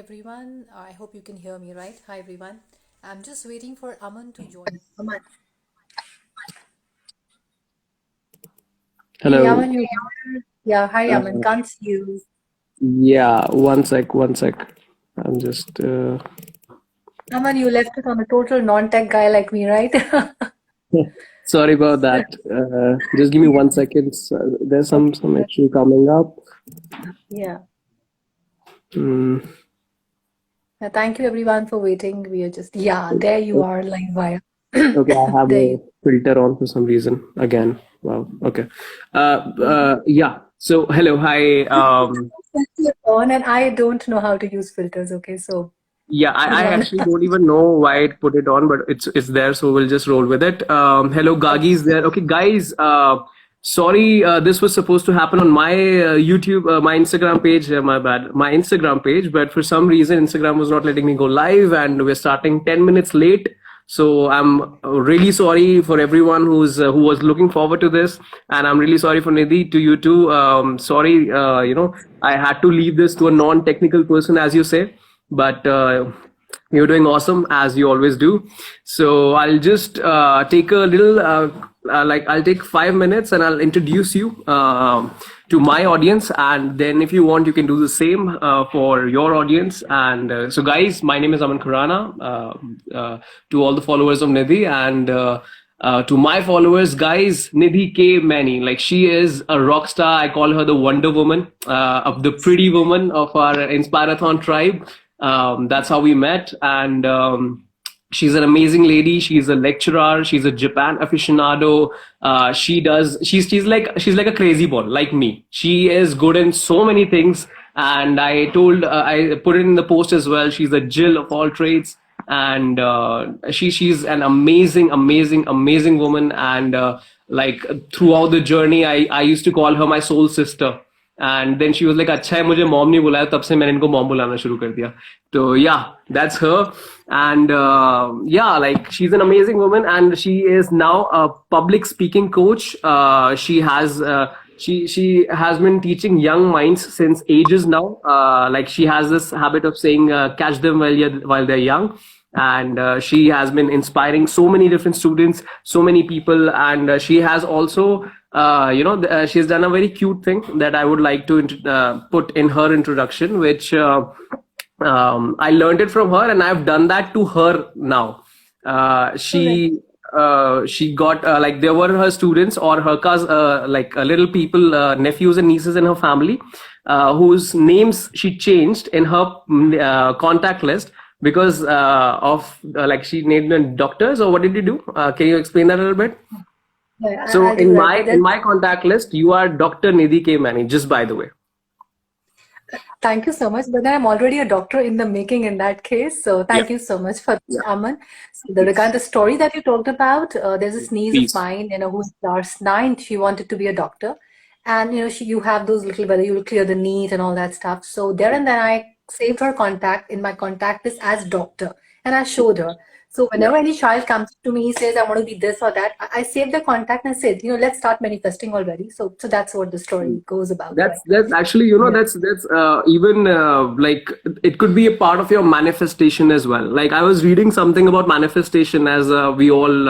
everyone. I hope you can hear me right. Hi everyone. I'm just waiting for Aman to join. Aman. Hey Hello. Aman, you here? Yeah, hi Aman. Uh, Can't see you. yeah, one sec. I'm just Aman, you left it on a total non-tech guy like me, right? sorry about that. Just give me Yeah. 1 second. There's Okay. some issue coming up. Yeah. Mm, Thank you everyone for waiting. We are just there you are live via. okay, I have There a you. filter on for some reason again. Wow. Okay. Yeah. So hello, hi. Filter on, and I don't know how to use filters. Okay, so Yeah, I hold on. actually don't even know why it put it on, but it's there, so we'll just roll with it. Hello, Gagi's there. Okay, guys. Sorry, this was supposed to happen on my YouTube, my Instagram page. My bad, my Instagram page. But for some reason, Instagram was not letting me go live, and we're starting 10 minutes late. So I'm really sorry for everyone who was looking forward to this, and I'm really sorry for Nidhi, to you too. Sorry, I had to leave this to a non-technical person, as you say, but you're doing awesome as you always do. So I'll just take a little, I'll take 5 minutes and I'll introduce you to my audience, and then if you want, you can do the same for your audience. And so, guys, my name is Aman Khurana. To all the followers of Nidhi, and to my followers, guys, Nidhi K. Maini, like, she is a rock star. I call her the Wonder Woman, of the pretty woman of our Inspirathon tribe. That's how we met, and she's an amazing lady. She's a lecturer. She's a Japan aficionado. She's like a crazy ball, like me. She is good in so many things, and I put it in the post as well. She's a Jill of all trades, and she's an amazing woman. And like, throughout the journey, I used to call her my soul sister. And then she was like, अच्छा है मुझे mom नहीं बुलाया, तब से मैंने इनको mom बुलाना शुरू कर दिया. So yeah, that's her. And yeah, like, she's an amazing woman, and she is now a public speaking coach. She has been teaching young minds since ages now. Like, she has this habit of saying, catch them while they're young. And she has been inspiring so many different students, so many people. And she has also she's done a very cute thing that I would like to put in her introduction, which I learned it from her, and I've done that to her now. Correct. She got, like, there were her students or her like, little people, nephews and nieces in her family, whose names she changed in her contact list because of like, she named them doctors, or what did you do? Can you explain that a little bit? Yeah, So I'll do that. But in then my contact list, you are Dr. Nidhi K. Mani, just by the way. thank you so much. But then I'm already a doctor in the making in that case. So Yeah, thank you so much for this, yeah, Aman. So please, the story that you talked about, there's this niece of please. mine, who's class 9. She wanted to be a doctor. And, you have those little, whether you will clear the NEET and all that stuff. So there and then I saved her contact in my contact list as doctor. And I showed her. So Yeah. whenever any child comes to me, he says, I want to be this or that, I save the contact and I said, let's start manifesting already. So that's what the story goes about, right? That's actually, Yeah. that's even like, it could be a part of your manifestation as well. Like, I was reading something about manifestation, as we all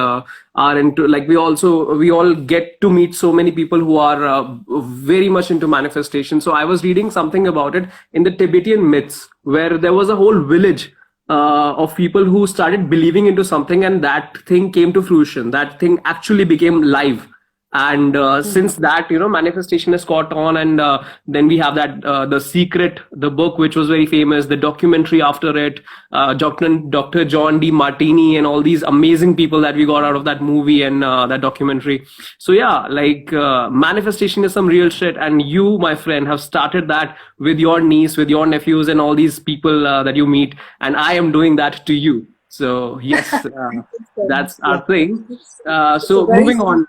are into, like, we all get to meet so many people who are very much into manifestation. So I was reading something about it in the Tibetan myths, where there was a whole village of people who started believing into something, and that thing came to fruition. That thing actually became live. And since that, manifestation has caught on. And then we have that, The Secret, the book, which was very famous, the documentary after it, Dr. John D. Martini, and all these amazing people that we got out of that movie and that documentary. So yeah, like, manifestation is some real shit, and you, my friend, have started that with your niece, with your nephews, and all these people that you meet, and I am doing that to you. So yes, So much. that's Yeah. our thing. It's a So very moving sweet. on.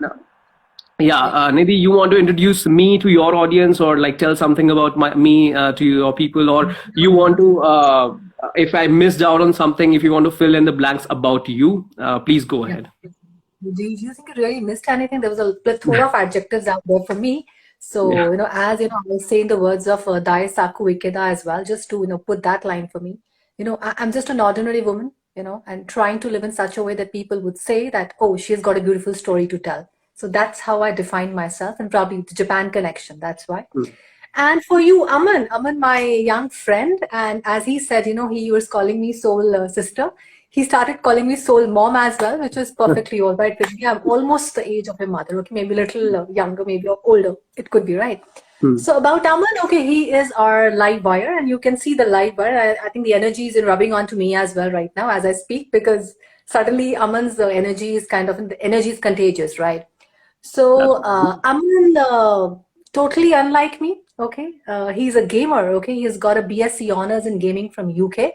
Yeah, Yeah. Nidhi, you want to introduce me to your audience, or like tell something about me to your people, or you want to, if I missed out on something, if you want to fill in the blanks about you, please go Yeah. ahead. Do you think you really missed anything? There was a plethora of adjectives out there for me. So, as I was saying the words of Dai Saku Ikeda as well, just to, put that line for me. I'm just an ordinary woman, and trying to live in such a way that people would say that, oh, she's got a beautiful story to tell. So that's how I define myself, and probably the Japan connection. That's why. Mm. And for you, Aman, my young friend, and as he said, he was calling me soul sister. He started calling me soul mom as well, which was perfectly all right with me. I'm almost the age of my mother, okay, maybe a little younger, maybe older. It could be, right? Mm. So about Aman, okay, he is our live wire, and you can see the live wire. I think the energy is rubbing onto me as well right now as I speak, because suddenly Aman's energy is the energy is contagious, right? So Absolutely. Aman, totally unlike me. Okay, he's a gamer. Okay, he's got a BSc honors in gaming from UK.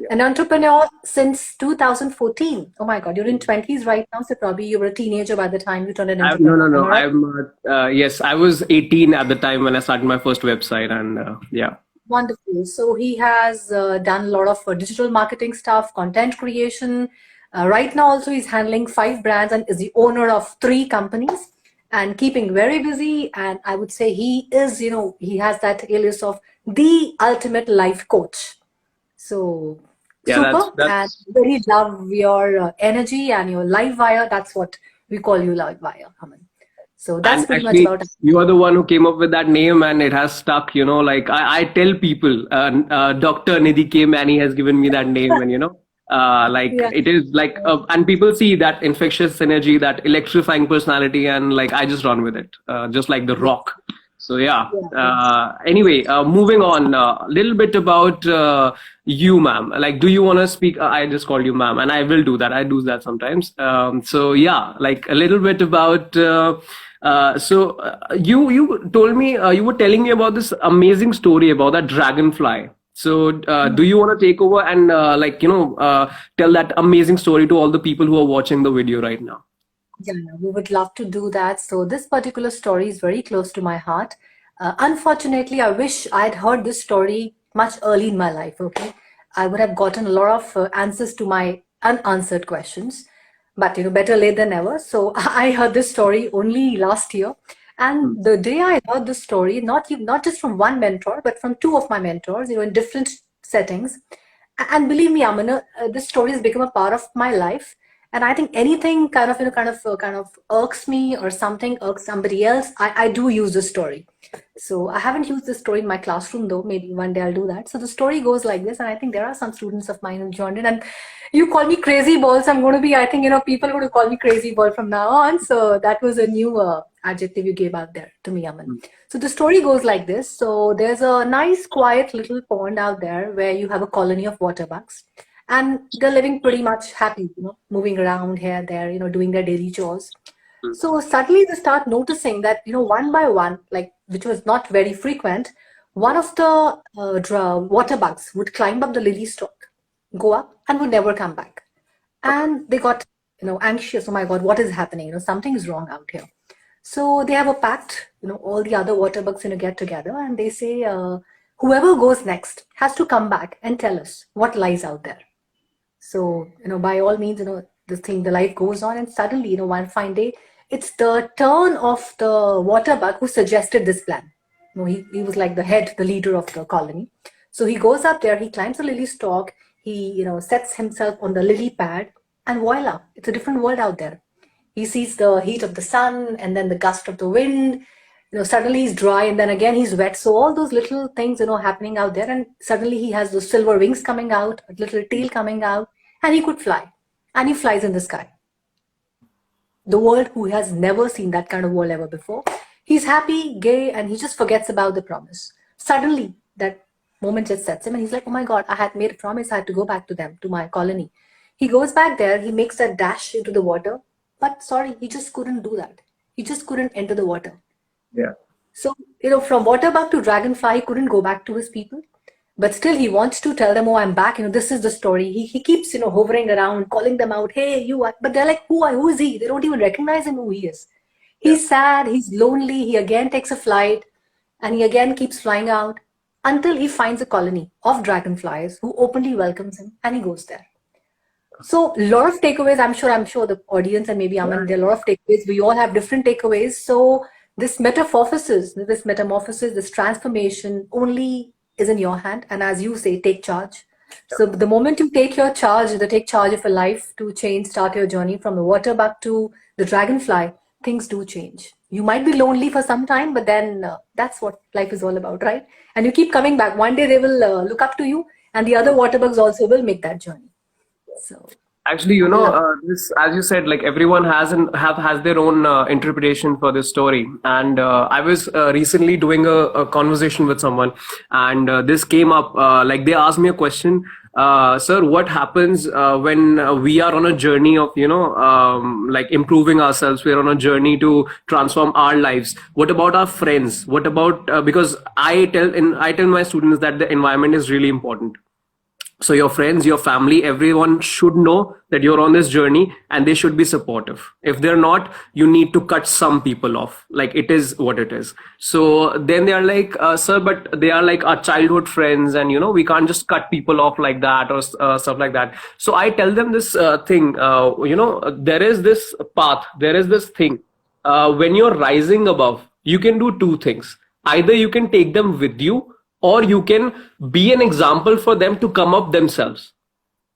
Yeah. An entrepreneur since 2014. Oh my God, you're in 20s right now, so probably you were a teenager by the time you turned an No, no, entrepreneur. Am no. I right? Yes, I was 18 at the time when I started my first website, and yeah. Wonderful. So he has done a lot of digital marketing stuff, content creation. Right now, also, he's handling 5 brands and is the owner of 3 companies and keeping very busy. And I would say he is, he has that alias of the ultimate life coach. So Yeah, super. And that's very love your energy and your live wire. That's what we call you, live wire, Aman. So that's and pretty much actually about it. you are the one who came up with that name, and it has stuck. Like I tell people, Dr. Nidhi K. Maini has given me that name, and like Yeah. it is like, and people see that infectious energy, that electrifying personality, and like I just run with it, just like the Yeah. Rock. So yeah. Yeah. Anyway, moving on a little bit about you, ma'am. Like, do you want to speak? I just called you ma'am, and I will do that. I do that sometimes. So yeah, like a little bit about. You told me, you were telling me about this amazing story about that dragonfly. So do you want to take over and tell that amazing story to all the people who are watching the video right now? Yeah, we would love to do that. So this particular story is very close to my heart. Unfortunately, I wish I'd heard this story much early in my life. Okay, I would have gotten a lot of answers to my unanswered questions. But better late than never. So I heard this story only last year, and Hmm. the day I heard this story, not just from one mentor, but from 2 of my mentors, in different settings. And believe me, Amana, this story has become a part of my life. And I think anything kind of irks me or something irks somebody else, I do use this story. So I haven't used this story in my classroom though. Maybe one day I'll do that. So the story goes like this, and I think there are some students of mine who joined in. And you call me crazy ball, so I'm going to be. I think people are going to call me crazy ball from now on. So that was a new adjective you gave out there to me, Aman. So the story goes like this. So there's a nice, quiet little pond out there where you have a colony of water bugs, and they're living pretty much happy, moving around here, there, doing their daily chores. So suddenly they start noticing that, one by one, like which was not very frequent, one of the water bugs would climb up the lily stalk, go up, and would never come back. Okay. And they got, anxious. Oh my God, what is happening? Something is wrong out here. So they have a pact, all the other water bugs, get together, and they say, whoever goes next has to come back and tell us what lies out there. So, by all means, the life goes on, and suddenly, one fine day, it's the turn of the water bug who suggested this plan. He was like the head, the leader of the colony. So he goes up there, he climbs the lily stalk, he, sets himself on the lily pad, and voila, it's a different world out there. He sees the heat of the sun and then the gust of the wind. Suddenly he's dry and then again he's wet. So all those little things, happening out there. And suddenly he has those silver wings coming out, a little tail coming out, and he could fly. And he flies in the sky. The world who has never seen that kind of world ever before. He's happy, gay, and he just forgets about the promise. Suddenly, that moment just sets him, and he's like, oh my God, I had made a promise, I had to go back to them, to my colony. He goes back there, he makes that dash into the water, but sorry, he just couldn't do that. He just couldn't enter the water. Yeah. So, from waterbug to dragonfly, he couldn't go back to his people. But still, he wants to tell them, oh, I'm back. This is the story. He keeps, hovering around, calling them out, hey, you are. But they're like, who is he? They don't even recognize him who he is. Yeah. He's sad, he's lonely. He again takes a flight and he again keeps flying out until he finds a colony of dragonflies who openly welcomes him and he goes there. So a lot of takeaways, I'm sure the audience and maybe Aman, there are a lot of takeaways. We all have different takeaways. So this metamorphosis, this transformation only is in your hand. And as you say, take charge. So the moment you take charge of your life to change, start your journey from the water bug to the dragonfly, things do change. You might be lonely for some time, but then that's what life is all about, right? And you keep coming back. One day they will look up to you, and the other water bugs also will make that journey. So Actually, I love it. this, as you said, like everyone has their own interpretation for this story. And I was recently doing a conversation with someone, and this came up. Like they asked me a question, sir, what happens when we are on a journey of like improving ourselves? We're on a journey to transform our lives. What about our friends? What about because I tell my students that the environment is really important. So your friends, your family, everyone should know that you're on this journey and they should be supportive. If they're not, you need to cut some people off. Like it is what it is. So then they are like, sir, but they are like our childhood friends, and we can't just cut people off like that or stuff like that. So I tell them this thing, there is this path, there is this thing. When you're rising above, you can do two things. Either you can take them with you, or you can be an example for them to come up themselves.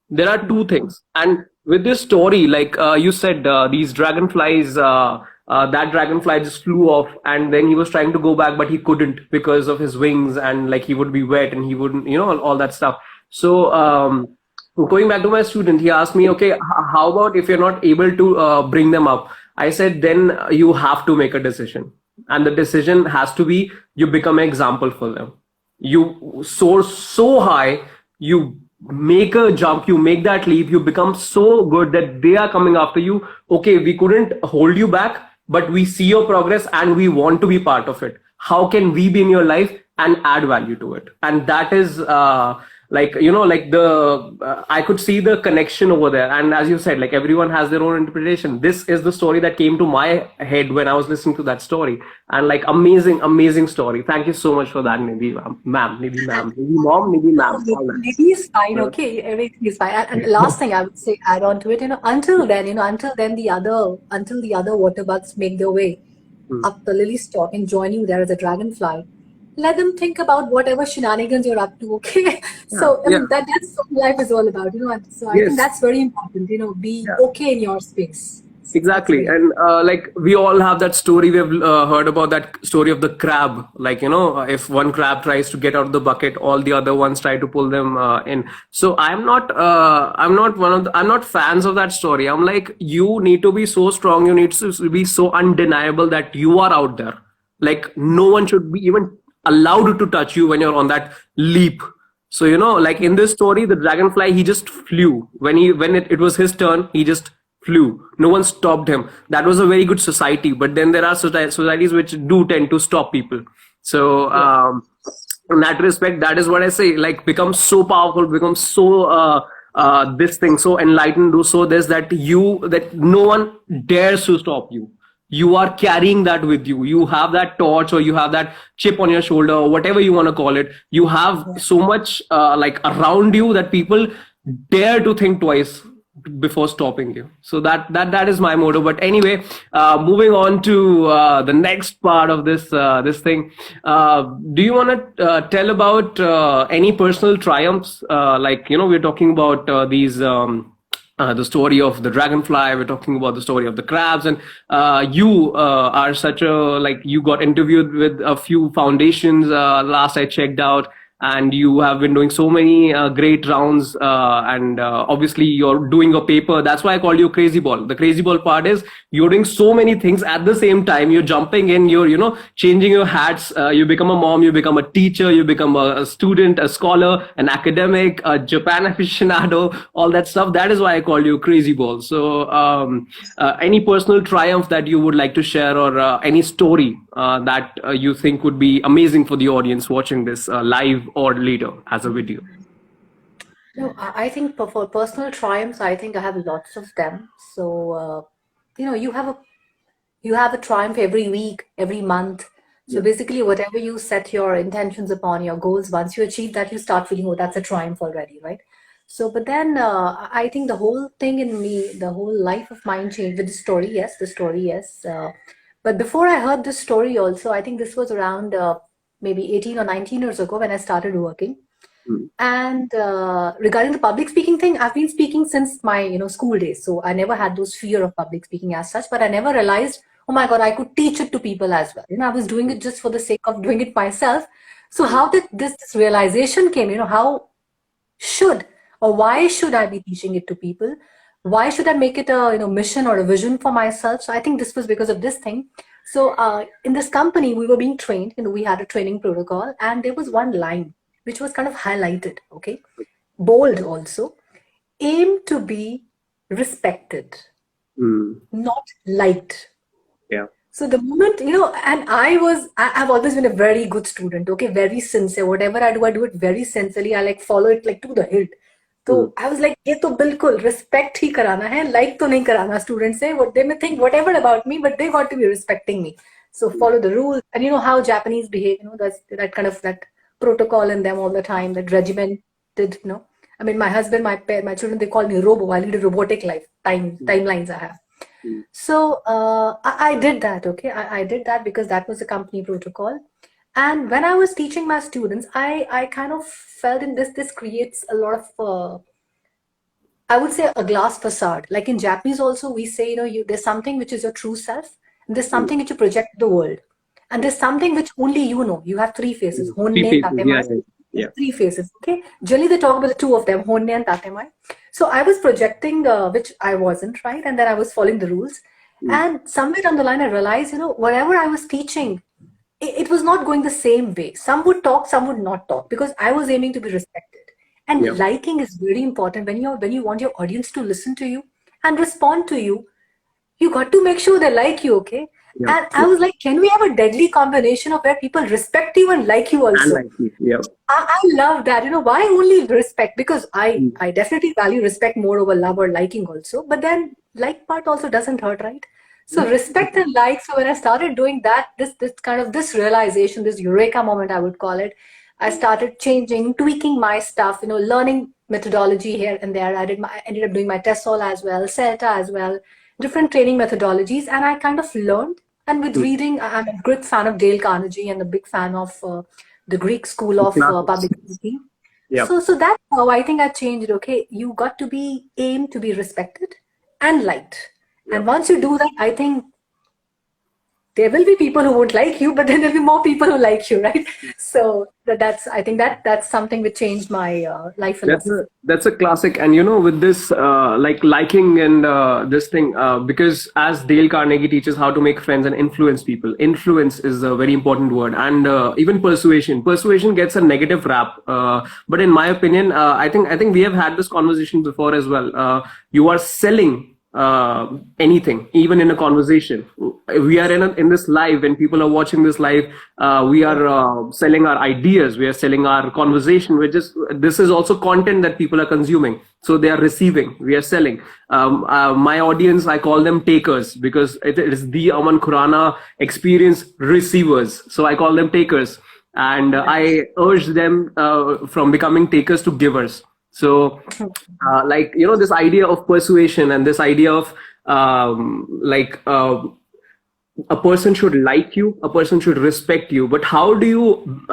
There are two things. And with this story, like you said, these dragonflies, that dragonfly just flew off, and then he was trying to go back, but he couldn't because of his wings, and like he would be wet and he wouldn't, all that stuff. So going back to my student, he asked me, okay, how about if you're not able to bring them up? I said, then you have to make a decision. And the decision has to be you become an example for them. You soar so high, you make a jump, you make that leap, you become so good that they are coming after you. Okay, we couldn't hold you back, but we see your progress and we want to be part of it. How can we be in your life and add value to it? And that is like I could see the connection over there. And as you said, like everyone has their own interpretation. This is the story that came to my head when I was listening to that story. And like amazing story. Thank you so much for that, Nidhi ma'am, Nidhi ma'am, Nidhi mom, Nidhi No, ma'am, all that. maybe is fine. Okay, everything is fine. And last thing I would say, add on to it, until the other water bugs make their way Hmm. up the lily stalk and join you there as a dragonfly, let them think about whatever shenanigans you're up to. Okay, Yeah, so I yeah, mean that's what life is all about. And so I think yes. that's very important. Be Yeah. okay in your space. So that's Exactly. very important. And like we all have that story. We've heard about that story of the crab. Like, if one crab tries to get out of the bucket, all the other ones try to pull them in. So I'm not fans of that story. I'm like, you need to be so strong. You need to be so undeniable that you are out there. Like no one should be even allowed to touch you when you're on that leap. So, like in this story, the dragonfly, he just flew. When it was his turn, he just flew. No one stopped him. That was a very good society. But then there are societies which do tend to stop people. So, Yes. in that respect, that is what I say. Like, become so powerful, become so this thing, so enlightened, so this that no one dares to stop you. You are carrying that with you. You have that torch, or you have that chip on your shoulder, or whatever you want to call it. You have Yeah. so much like around you that people dare to think twice before stopping you. So that is my motto. But anyway, moving on to the next part of this thing. Do you want to tell about any personal triumphs? Like, we're talking about these the story of the dragonfly. We're talking about the story of the crabs, and you are such a, like, you got interviewed with a few foundations last I checked out, and you have been doing so many great rounds, and obviously you're doing your paper. That's why I call you crazy ball. The crazy ball part is you're doing so many things at the same time. You're jumping in, you're changing your hats. You become a mom, you become a teacher, you become a student, a scholar, an academic, a Japan aficionado, all that stuff. That is why I call you crazy ball. So any personal triumph that you would like to share, or any story that you think would be amazing for the audience watching this live or later as a video? No, I think for personal triumphs, I think I have lots of them. So, you have a triumph every week, every month. So Yeah. basically, whatever you set your intentions upon, your goals, once you achieve that, you start feeling, oh, that's a triumph already, right? So, but then I think the whole thing in me, the whole life of mine changed with the story. Yes, the story, yes. But before I heard this story also, I think this was around maybe 18 or 19 years ago when I started working. Mm. And regarding the public speaking thing, I've been speaking since my school days. So I never had those fear of public speaking as such, but I never realized, oh my God, I could teach it to people as well. I was doing it just for the sake of doing it myself. So how did this realization came? How should or why should I be teaching it to people? Why should I make it a mission or a vision for myself? So I think this was because of this thing. So in this company, we were being trained. We had a training protocol, and there was one line which was kind of highlighted. Okay, bold also. Aim to be respected, Mm. not liked. Yeah. So the moment, and I've always been a very good student, okay, very sincere. Whatever I do it very sincerely. I like follow it like to the hilt. Mm. So I was like, ये तो बिल्कुल respect ही कराना है, like तो नहीं कराना students से. What they may think whatever about me, but they got to be respecting me. So follow the rules, and you know how Japanese behave. That's that kind of that protocol in them all the time. That regimented. I mean, my husband, my children, they call me robo. I lead a robotic life. Timelines I have. Mm. So I did that, okay? I did that because that was a company protocol. And when I was teaching my students, I kind of felt in this creates a lot of, I would say, a glass facade. Like in Japanese also, we say, there's something which is your true self, and there's Mm. something which you project to the world. And there's something which only you know. You have three faces, Mm. Three honne, faces. Yeah. tatemae. Yeah. Yeah. Three faces, okay? Generally, they talk about the two of them, honne and tatemae. So I was projecting, which I wasn't, right? And then I was following the rules. Mm. And somewhere down the line, I realized, whatever I was teaching, it was not going the same way. Some would talk, some would not talk, because I was aiming to be respected. Yeah. And liking is very important when you want your audience to listen to you and respond to you. You got to make sure they like you, okay? Yeah. And I was like, can we have a deadly combination of where people respect you and like you And also? like you. Yeah. I love that. Why only respect? Because I Mm. I definitely value respect more over love or liking also. But then like part also doesn't hurt, right? So respect and like. So when I started doing that, this kind of this realization, this eureka moment, I would call it. I started changing, tweaking my stuff. Learning methodology here and there. I ended up doing my TESOL as well, CELTA as well, different training methodologies, and I kind of learned. And with Mm. reading, I'm a great fan of Dale Carnegie and a big fan of the Greek school The of classics. public speaking. Yeah. So that's how I think I changed it. Okay, you got to be aimed to be respected and liked. Yeah. And once you do that, I think there will be people who won't like you, but then there'll be more people who like you, right? So I think that's something which changed my life philosophy. That's a classic, and with this like liking and this thing, because as Dale Carnegie teaches how to make friends and influence people, influence is a very important word, and even persuasion gets a negative rap. But in my opinion, I think we have had this conversation before as well. You are selling anything, even in a conversation. We are in this live, when people are watching this live, we are selling our ideas, we are selling our conversation, this is also content that people are consuming, so they are receiving, we are selling. My audience, I call them takers, because it is the Aman Khurana experience receivers, so I call them takers, and I urge them from becoming takers to givers. So this idea of persuasion and this idea of a person should like you, a person should respect you, but how do you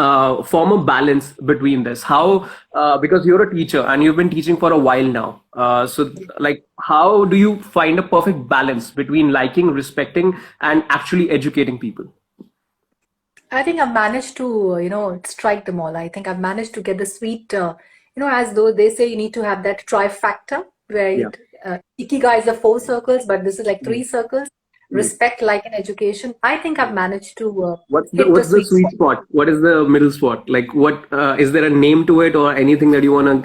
form a balance between this? How because you're a teacher and you've been teaching for a while now, so like how do you find a perfect balance between liking, respecting, and actually educating people? I think I've managed to, strike them all. I think I've managed to get the sweet, as though they say you need to have that trifactor, Yeah. where Ikigai is the four circles, but this is like Mm. three circles. Mm. Respect, like, and education. I think I've managed to What's the hit the what's the sweet sweet spot. spot? What is the middle spot? Like, what is there a name to it, or anything that you wanna?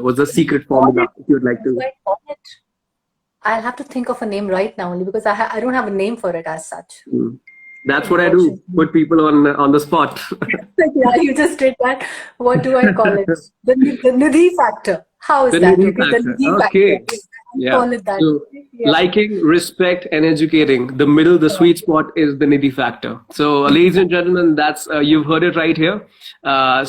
What's the secret Call formula it, if you'd like what do to? I call it? I'll have to think of a name right now only because I don't have a name for it as such, Mm. That's what I do. unfortunately. Put people on the spot. Yeah, you just did that. What do I call it? The Nidhi factor. How is The that? Nidhi Okay, the factor. Nidhi factor. Okay. Yeah, I Yeah. call it that. So Yeah. liking, respect, and educating. The middle, the Correct. sweet spot is the Nidhi factor. So, ladies and gentlemen, that's you've heard it right here. Yeah.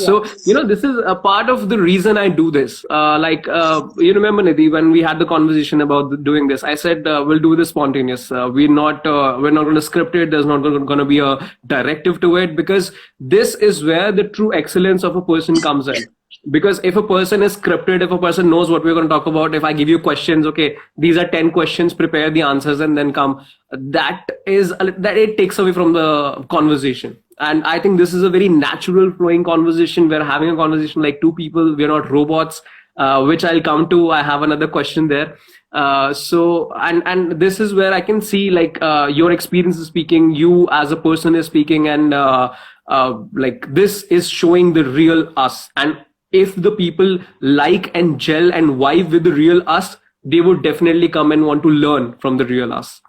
This is a part of the reason I do this. You remember, Nidhi, when we had the conversation about doing this, I said we'll do this spontaneous. We're not going to script it. There's not going to be a directive to it, because this is where the true excellence of a person comes in. Because if a person is scripted, if a person knows what we're going to talk about, if I give you questions, okay, these are 10 questions, prepare the answers and then come, that it takes away from the conversation. And I think this is a very natural flowing conversation. We're having a conversation like two people. We're not robots, which I'll come to. I have another question there. And this is where I can see, like, your experience is speaking, you as a person is speaking, and like, this is showing the real us. And if the people like and gel and vibe with the real us, they would definitely come and want to learn from the real us.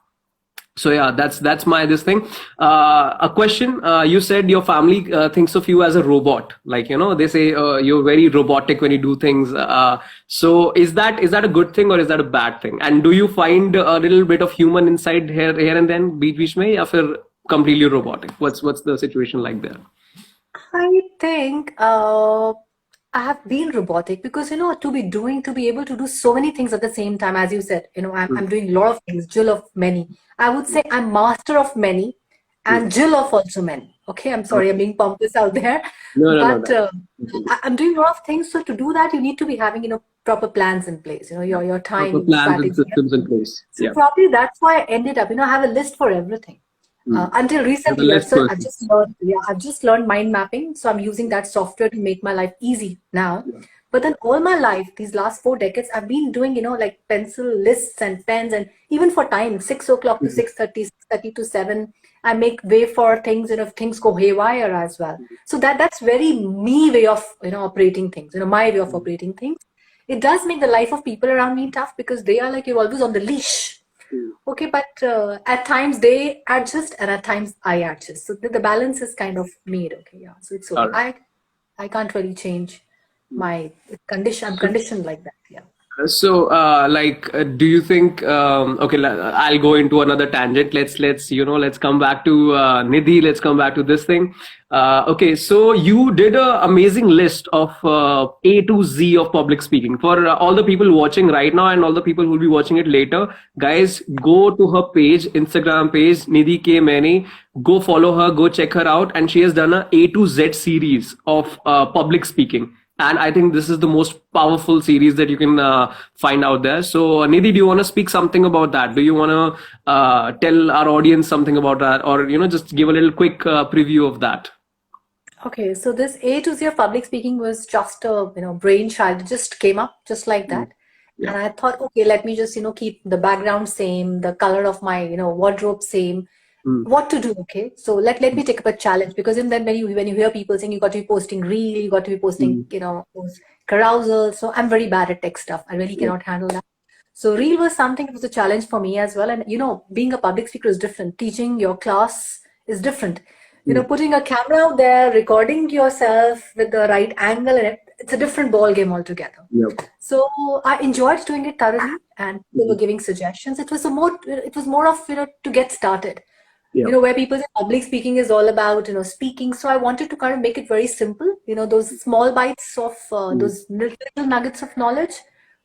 So yeah, that's my this thing. A question. You said your family thinks of you as a robot. Like, they say you're very robotic when you do things. So is that a good thing or is that a bad thing? And do you find a little bit of human inside here and then, beach mein, ya fir completely robotic? What's the situation like there? I think I have been robotic because to be able to do so many things at the same time, as you said, I'm doing a lot of things, Jill of many. I would say I'm master of many and Jill of also many. Okay, I'm sorry, I'm Okay. being pompous out there, No, no, no, but that's okay. I'm doing a lot of things. So to do that, you need to be having proper plans in place. Your Proper time plans and strategy. systems in place. So Yeah. probably that's why I ended up, I have a list for everything. Mm. Until You're the recently, list person. I've just learned mind mapping. So I'm using that software to make my life easy now. Yeah. But then all my life, these last 4 decades, I've been doing, like pencil lists and pens, and even for time, 6 o'clock to Mhm. 6:30, 6:30 to 7, I make way for things, if things go haywire as well. So that's very me way of, operating things, my way of operating things. It does make the life of people around me tough because they are like, you're always on the leash. Mm. Okay, but at times they adjust and at times I adjust. So the balance is kind of made. Okay, yeah. So it's All okay. right. I can't really change my condition. I'm So, conditioned like that. Yeah. do you think? Okay, I'll go into another tangent. Let's come back to Nidhi. Let's come back to this thing. Okay, so you did a amazing list of A to Z of public speaking for all the people watching right now and all the people who will be watching it later. Guys, go to her page, Instagram page, Nidhi K Maini. Go follow her. Go check her out, and she has done a to Z series of public speaking. And I think this is the most powerful series that you can find out there. So, Nidhi, do you want to speak something about that? Do you want to tell our audience something about that, or just give a little quick preview of that? Okay, so this A to Z of public speaking was just a brainchild. It just came up just like Mm. that. Yeah. And I thought, okay, let me just keep the background same, the color of my wardrobe same. Mm. What to do? Okay, so let me take up a challenge because then when you hear people saying you got to be posting reel, you got to be posting Mm. those carousel. So I'm very bad at tech stuff. I really Yeah. cannot handle that. So reel was something. It was a challenge for me as well. And being a public speaker is different. Teaching your class is different. Mm. Putting a camera out there, recording yourself with the right angle, and it's a different ball game altogether. Yep. So I enjoyed doing it thoroughly, and people were Mhm. giving suggestions. It was more of to get started. Yep. Where people say public speaking is all about speaking. So I wanted to kind of make it very simple. Those small bites of Mm. those little nuggets of knowledge,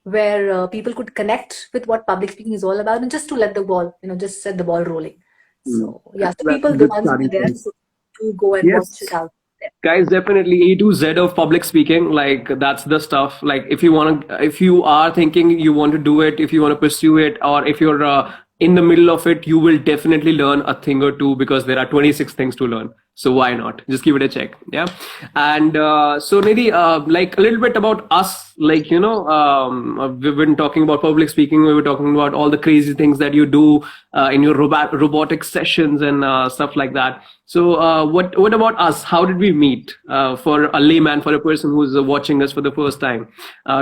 where people could connect with what public speaking is all about, and just to let the ball, just set the ball rolling. Mm. So yeah, so That's a people, the good ones who are starting there, point. so to go and watch it Yes. out there. Guys, definitely A to Z of public speaking. Like, that's the stuff. Like, if you are thinking you want to do it, if you want to pursue it, or if you're in the middle of it, you will definitely learn a thing or two, because there are 26 things to learn. So why not? Just give it a check. Yeah. And so, Nidhi, like, a little bit about us. Like, we've been talking about public speaking. We were talking about all the crazy things that you do in your robotic sessions and stuff like that. So, what about us? How did we meet? For a layman, for a person who's watching us for the first time,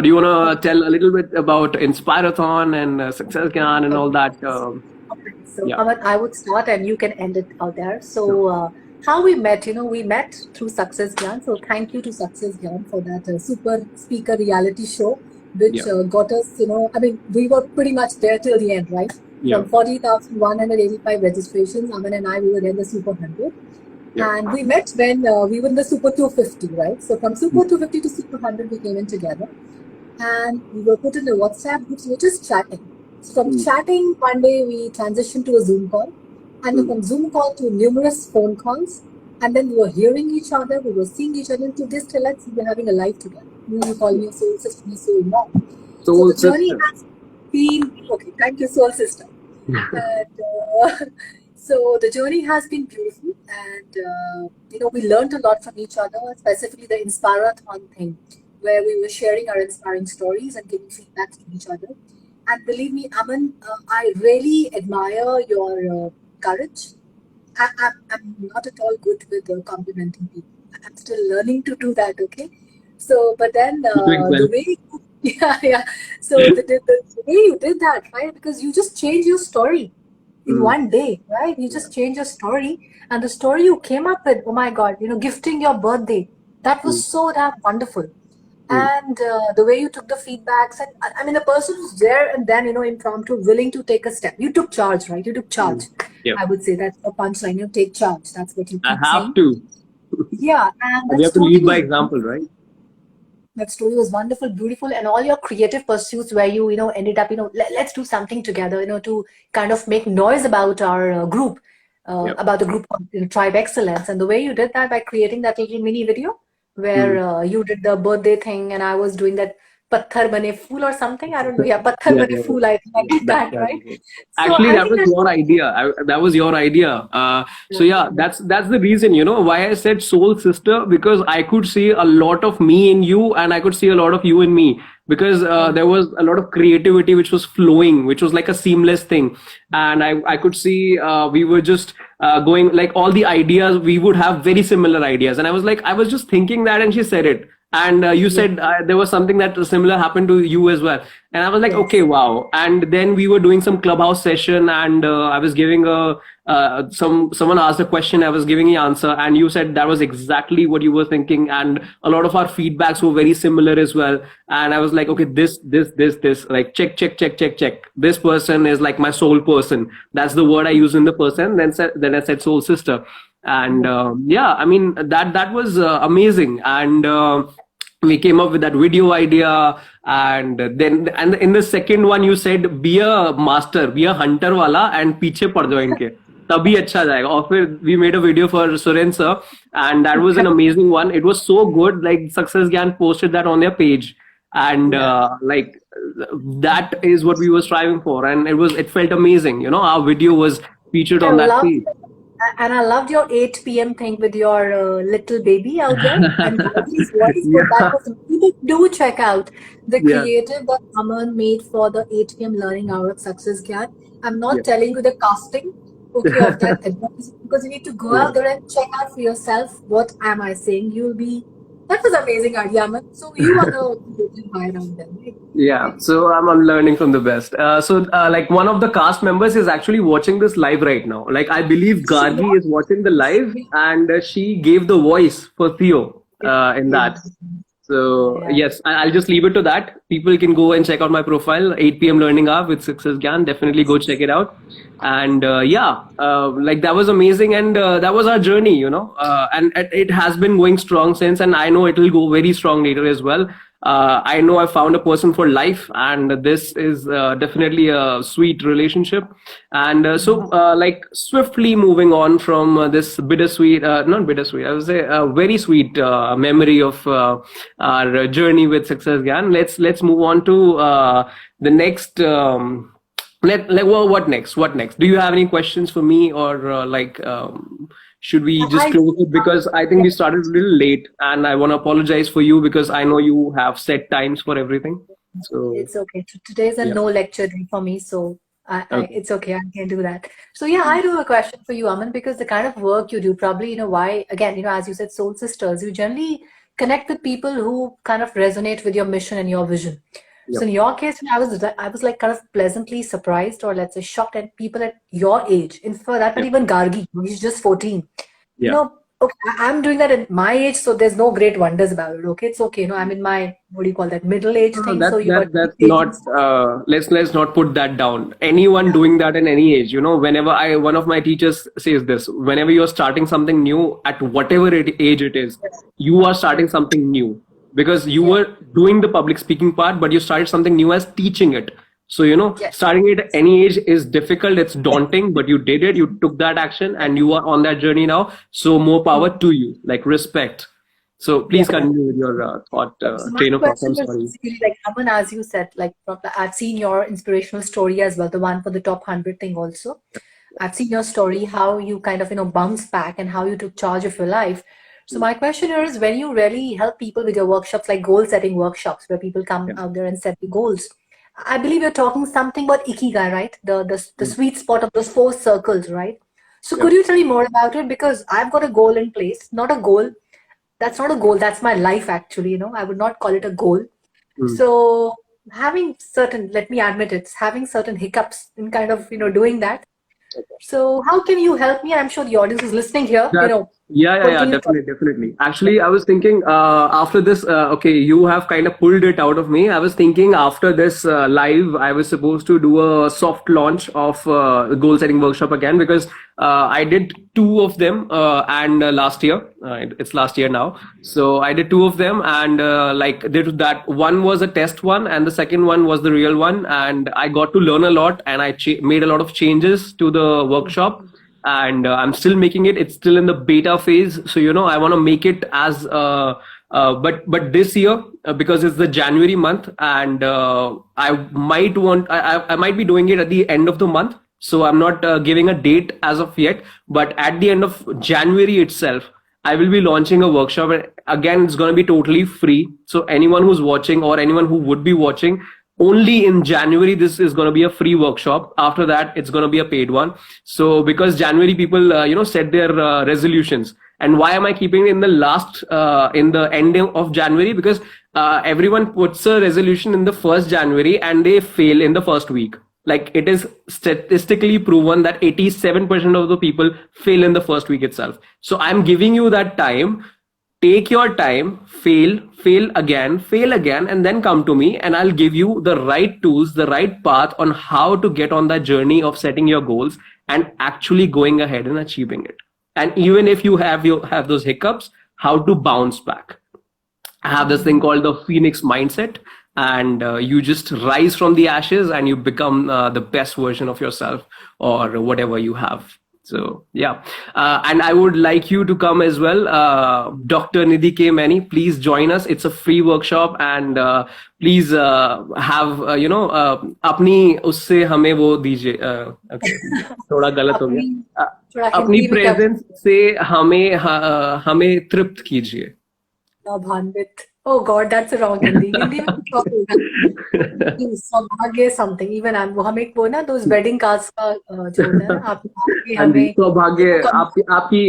do you want to tell a little bit about Inspirathon and Success Gyan and all that? Okay, so Yeah. Amat, I would start and you can end it out there. Sure. So, how we met, we met through Success Gyan. So, thank you to Success Gyan for that super speaker reality show which Yeah. got us, I mean, we were pretty much there till the end, right? Yeah. From 40,185 registrations, Aman and I, we were in the Super 100. Yeah. And we met when we were in the Super 250, right? So from Mm, Super 250 to Super 100, we came in together. And we were put in a WhatsApp group, so we were just chatting. So from mm, chatting, one day we transitioned to a Zoom call. And then mm, from Zoom call to numerous phone calls. And then we were hearing each other, we were seeing each other. And to this till we were having a life together. You call me a soul sister, me soul mom. So Soul the journey sister. has been, okay, thank you, soul sister. And so the journey has been beautiful, and we learned a lot from each other, specifically the Inspirathon thing, where we were sharing our inspiring stories and giving feedback to each other. And believe me, Aman, I really admire your courage. I'm not at all good with complimenting people. I'm still learning to do that, okay? So, but then You're doing well. the way, yeah, yeah. So the way you did that, right? Because you just changed your story in Mm, one day, right? You yeah. just changed your story, and the story you came up with, oh my God, gifting your birthday, that Mm, was so damn wonderful. mm, And the way you took the feedbacks, and I mean, the person who's there and then, impromptu, willing to take a step. You took charge, right? You took charge. mm. Yeah. I would say that's the punchline. You take charge. That's what you I keep have saying. to. Yeah, and We have to lead by example, right? that story was wonderful, beautiful, and all your creative pursuits where you ended up, let's do something together, to kind of make noise about our group, Yeah. about the group of Tribe Excellence. And the way you did that by creating that little mini video where Mm. you did the birthday thing and I was doing that Patthar Bane Phool or something. I don't know. Yeah, Patthar Yeah, Bane yeah, Phool, I think I yeah. did That, that, that right? is it. So Actually, I that think was that's your idea. That was your idea. So yeah, that's the reason, why I said soul sister, because I could see a lot of me in you, and I could see a lot of you in me, because yeah, there was a lot of creativity which was flowing, which was like a seamless thing, and I could see we were just going, like, all the ideas, we would have very similar ideas, and I was just thinking that, and she said it. And you yeah, said there was something that similar happened to you as well, and I was like, okay, yes. wow. And then we were doing some clubhouse session, and I was giving a someone asked a question, I was giving the answer, and you said that was exactly what you were thinking, and a lot of our feedbacks were very similar as well. And I was like, okay, this, like, check, this person is like my soul person. That's the word I use in the person. Then I said soul sister. And yeah, I mean, that was amazing. And we came up with that video idea. And then, and in the second one, you said be a master, be a hunter wala, and पीछे पड़ जाओ इनके, तभी अच्छा जाएगा. और फिर we made a video for Suren sir, and that was an amazing one. It was so good. Like, Success Gyan posted that on their page, and Yeah. like, that is what we were striving for, and it felt amazing. Our video was featured I on that loved page. and I loved your 8 p.m. thing with your little baby out there and Gayatri's voice. But that Yeah, was people do check out the yeah, creative that Aman made for the 8 p.m. learning hour of Success Gyan. I'm yeah, not telling you the casting, okay, of that advertisement because you need to go yeah. out there and check out for yourself. What am I saying? You'll be that was amazing idea, Aman. So you are the creative guy around there, right? Yeah, so I'm learning from the best. Like, one of the cast members is actually watching this live right now. Like, I believe She Gargi was is watching the live, yeah, and she gave the voice for Theo yeah, in yeah, that. So yeah. yes, I'll just leave it to that. People can go and check out my profile, 8 p.m. Learning Hour with Success Gyan. Definitely go check it out. And yeah, like, that was amazing, and that was our journey, and it has been going strong since, and I know it will go very strong later as well. I know I found a person for life, and this is definitely a sweet relationship. And like, swiftly moving on from this bittersweet, not bittersweet, I would say a very sweet memory of our journey with Success Gyan. Let's move on to the next. Well, what next? What next? Do you have any questions for me, or should we just I close it? Because I think we started a little late, and I want to apologize for you, because I know you have set times for everything. So It's okay. Today's a yeah, no lecture day for me, so okay. it's okay. I can do that. So yeah, I do have a question for you, Aman, because the kind of work you do, probably, why, again, as you said, soul sisters, you generally connect with people who kind of resonate with your mission and your vision. So Yep. in your case, I was like kind of pleasantly surprised, or let's say shocked at people at your age. In for that, but Yep. even Gargi, he's just 14. You Yeah. know, Okay, I'm doing that at my age, so there's no great wonders about it. Okay, it's okay. No, I'm in my, what do you call that, middle age No, thing. that So you that got that's age and not. stuff. Let's not put that down. Anyone doing that in any age, whenever one of my teachers says this, whenever you're starting something new at whatever age it is, Yes, you are starting yes, something new because you yes, were doing the public speaking part, but you started something new as teaching it. So yes, starting it at any age is difficult. It's daunting, but you did it. You took that action, yes. and you are on that journey now. So more power Mhm. to you. Like respect. So please Definitely. continue with your thought So my train of thought. I'm question is sorry. basically like, Aman, as you said, like I've seen your inspirational story as well, the one for the top 100 thing also. I've seen your story, how you kind of, bounce back and how you took charge of your life. So my question here is, when you really help people with your workshops, like goal setting workshops, where people come Yeah. out there and set the goals, I believe you're talking something about ikigai, right? The Mm. sweet spot of those four circles, right? So Yeah. could you tell me more about it? Because I've got a goal in place, not a goal. That's not a goal. That's my life, actually. I would not call it a goal. Mm. So having certain, let me admit it, having certain hiccups in kind of, doing that. So how can you help me? I'm sure the audience is listening here, That yeah, putting in. definitely, definitely. Actually, I was thinking after this, okay, you have kind of pulled it out of me. I was thinking after this live, I was supposed to do a soft launch of goal setting workshop again because I did two of them and last year, it's last year now. So I did two of them and like did that. One was a test one, and the second one was the real one. And I got to learn a lot, and I made a lot of changes to the workshop and I'm still making it. It's still in the beta phase, so I want to make it as but this year because it's the January month, and I might be doing it at the end of the month. So I'm not giving a date as of yet, but at the end of January itself, I will be launching a workshop. And again, it's going to be totally free. So anyone who's watching or anyone who would be watching, only in January, this is going to be a free workshop. After that, it's going to be a paid one. So because January people, set their resolutions. And why am I keeping it in the in the end of January? Because everyone puts a resolution in the first January and they fail in the first week. Like it is statistically proven that 87% of the people fail in the first week itself. So I'm giving you that time. Take your time, fail again, and then come to me, and I'll give you the right tools, the right path on how to get on that journey of setting your goals and actually going ahead and achieving it. And even if you have those hiccups, how to bounce back. I have this thing called the Phoenix mindset, and you just rise from the ashes and you become the best version of yourself or whatever you have. So yeah, and I would like you to come as well, Dr. Nidhi K. Maini. Please join us. It's a free workshop, and please have अपनी उससे हमें वो दीजिए. Okay, थोड़ा गलत हो गया. अपनी Uh, थोड़ा अपनी हिंदी में क्या प्रेजेंस से हमें तृप्त कीजिए. लाभान्वित? Oh God, that's the wrong Hindi. Hindi में कुछ और होगा. सौभाग्य समथिंग. इवन वो हम एक वो ना those wedding cards का जो होता है ना, आप आगे हाँ जी, हमें सौभाग्य वो आपकी आपकी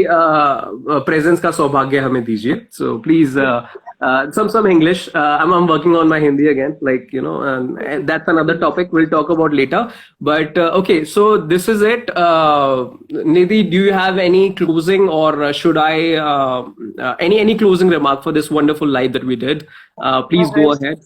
प्रेजेंस का सौभाग्य हमें दीजिए. So please some English. I'm working on my Hindi again, like and that's another topic we'll talk about later. But okay, so this is it. Nidhi, do you have any closing, or should I any closing remark for this wonderful live that we did? Please go I'll ahead.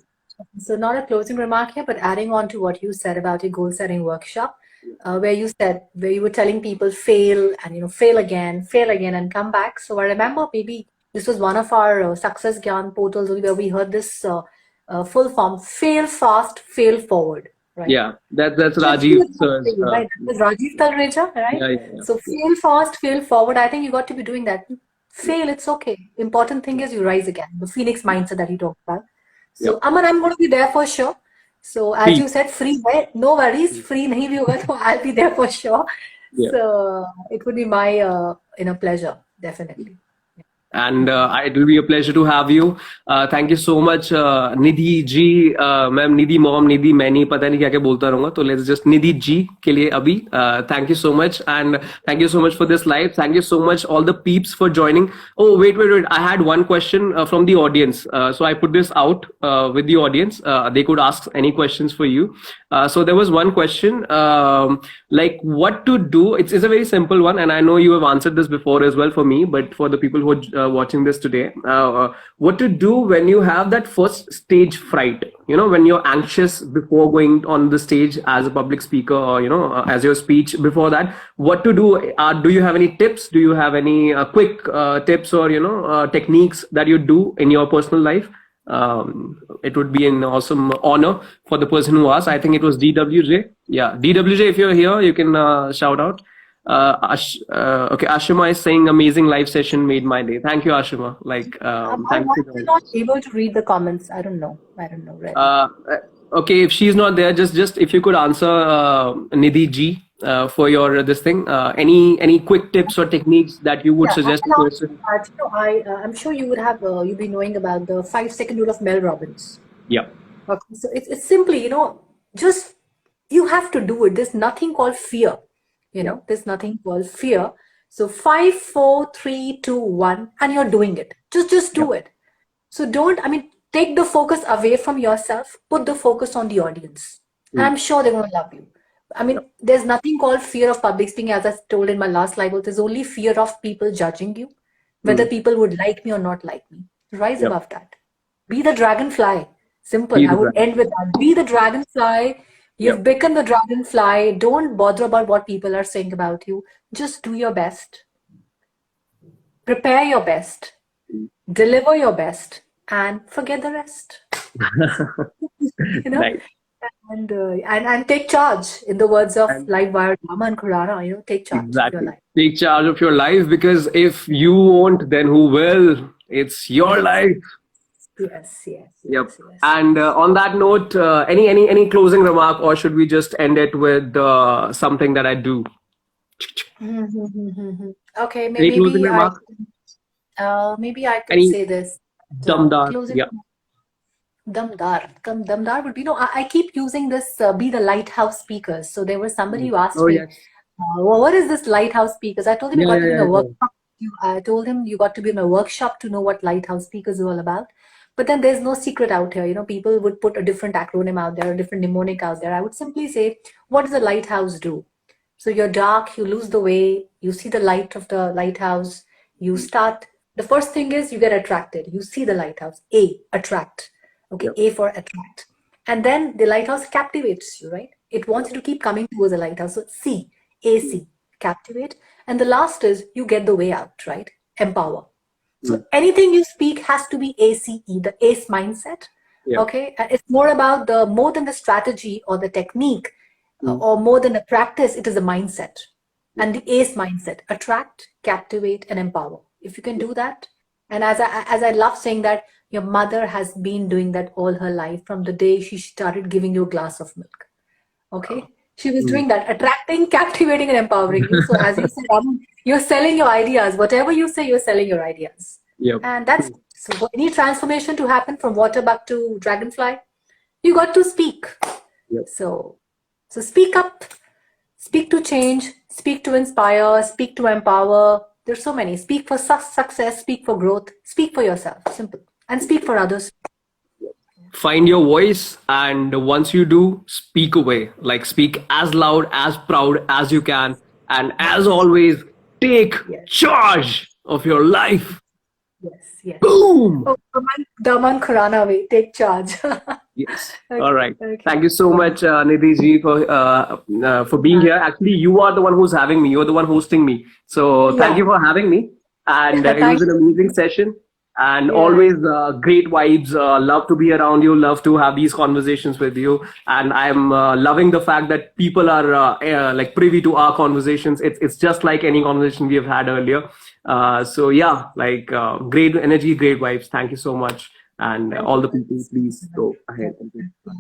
So not a closing remark here, but adding on to what you said about your goal setting workshop, where you were telling people fail and fail again and come back. So I remember maybe this was one of our success Gyan portals where we heard this full form: fail fast, fail forward, right? Yeah, that's So it's really Rajiv about sir's. fail, right? That was Rajiv Talreja, right? Yeah. So fail fast, fail forward. I think you got to be doing that. Fail, it's okay. Important thing is you rise again. The phoenix mindset that you talked about. Yeah. So Aman, I'm going to be there for sure. So as you said, free, no worries, free nahi bhi hoga, so I'll be there for sure. Yeah. So it would be my pleasure, definitely. And it will be a pleasure to have you. Thank you so much, Nidhi ji. Ma'am, Nidhi mom, Nidhi Maini, पता नहीं क्या क्या बोलता रहूँगा. तो let's just Nidhi ji के लिए अभी. Thank you so much, and thank you so much for this live. Thank you so much all the peeps for joining. Oh wait. I had one question from the audience. So I put this out with the audience. They could ask any questions for you. So there was one question, like what to do. It's a very simple one, and I know you have answered this before as well for me, but for the people who are watching this today, what to do when you have that first stage fright, when you're anxious before going on the stage as a public speaker, or as your speech before that, what to do. Do you have any tips? Do you have any quick tips, or techniques that you do in your personal life? It would be an awesome honor for the person who asked. I think it was DWJ. Yeah, DWJ, if you're here, you can shout out. Okay, Ashima is saying amazing live session made my day. Thank you, Ashima. I'm Thank you. not able to read the comments. I don't know. Really. Okay, if she's not there, just if you could answer Nidhi ji for your this thing. Any quick tips or techniques that you would suggest to a person? I'm sure you would have you've been knowing about the 5-second rule of Mel Robbins. Yeah. Okay, so it's simply, just you have to do it. There's nothing called fear. There's nothing called fear. So 5, 4, 3, 2, 1, and you're doing it. Just do it. So take the focus away from yourself, put the focus on the audience. And I'm sure they're going to love you. There's nothing called fear of public speaking, as I told in my last live. There's only fear of people judging you, whether people would like me or not like me. Rise above that. Be the dragonfly. Simple. I would end with that. Be the dragonfly. You've become the dragonfly. Don't bother about what people are saying about you. Just do your best. Prepare your best. Deliver your best. And forget the rest. Right. And take charge. In the words of live wire Rama and Khurana, take charge of your life. Take charge of your life, because if you won't, then who will? It's your life. Yes. Yep. And on that note, any closing remark, or should we just end it with something that I do? Okay, Any closing remark? Maybe I could say this. Damdar. Yeah. Damdar would be, I keep using this, be the lighthouse speakers. So there was somebody who asked me, what is this lighthouse speakers? I told him, I told him you got to be in a workshop to know what lighthouse speakers is all about. But then there's no secret out here. People would put a different acronym out there, a different mnemonic out there. I would simply say, what does a lighthouse do? So you're dark, you lose the way, you see the light of the lighthouse, you start. The first thing is you get attracted. You see the lighthouse. A, attract. Okay, A for attract. And then the lighthouse captivates you, right? It wants you to keep coming towards the lighthouse. So C, AC, captivate. And the last is you get the way out, right? Empower. So anything you speak has to be ACE, the ACE mindset. Okay, it's more than the strategy or the technique, or more than the practice. It is a mindset, and the ACE mindset: attract, captivate, and empower. If you can do that, and as I love saying that, your mother has been doing that all her life from the day she started giving you a glass of milk. Okay. She was doing that, attracting, captivating, and empowering you. So as you said, you're selling your ideas. Whatever you say, you're selling your ideas. And that's so. For any transformation to happen from water bug to dragonfly, you got to speak. So speak up, speak to change, speak to inspire, speak to empower. There's so many. Speak for success, speak for growth, speak for yourself. Simple. And speak for others. Find your voice, and once you do, speak away. Speak as loud, as proud as you can, and as always, take charge of your life. Yes. Boom. Daman Khurana way, take charge. Yes. All right. Thank you so much, Nidhi ji, for being here. Actually, you are the one who's having me. You're the one hosting me. So thank you for having me. And it was an amazing session. And always great vibes. Love to be around you. Love to have these conversations with you. And I'm loving the fact that people are privy to our conversations. It's just like any conversation we have had earlier. Great energy, great vibes. Thank you so much. And all the people, please go ahead.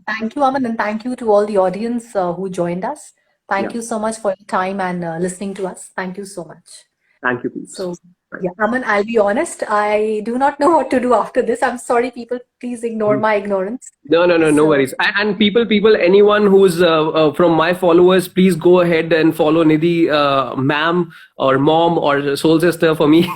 Thank you, Aman, and thank you to all the audience who joined us. Thank you so much for your time and listening to us. Thank you so much. Thank you, please. So Yeah, Aman, I'll be honest. I do not know what to do after this. I'm sorry, people. Please ignore my ignorance. No So, worries. And people, anyone who's from my followers, please go ahead and follow Nidhi, ma'am or mom or soul sister for me.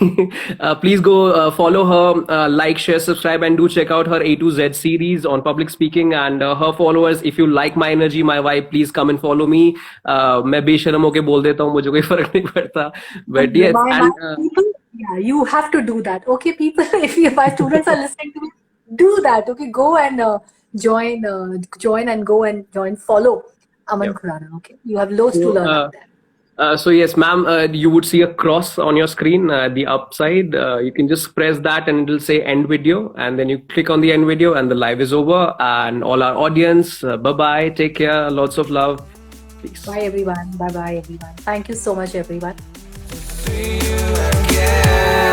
Please go follow her, like, share, subscribe, and do check out her A to Z series on public speaking and her followers. If you like my energy, my vibe, please come and follow me. मैं बेशरम होके बोल देता हूँ, मुझे कोई फर्क नहीं पड़ता. But and yes, my and people, yeah, you have to do that. Okay, people, if my students are listening to me, do that. Okay, go and join and go and follow Aman yeah. Khurana. Okay, you have loads to So, learn out there. so yes, ma'am, you would see a cross on your screen, the upside. You can just press that and it'll say end video. And then you click on the end video and the live is over. And all our audience, bye-bye. Take care. Lots of love. Peace. Bye, everyone. Bye, bye, everyone. Thank you so much, everyone. See you again.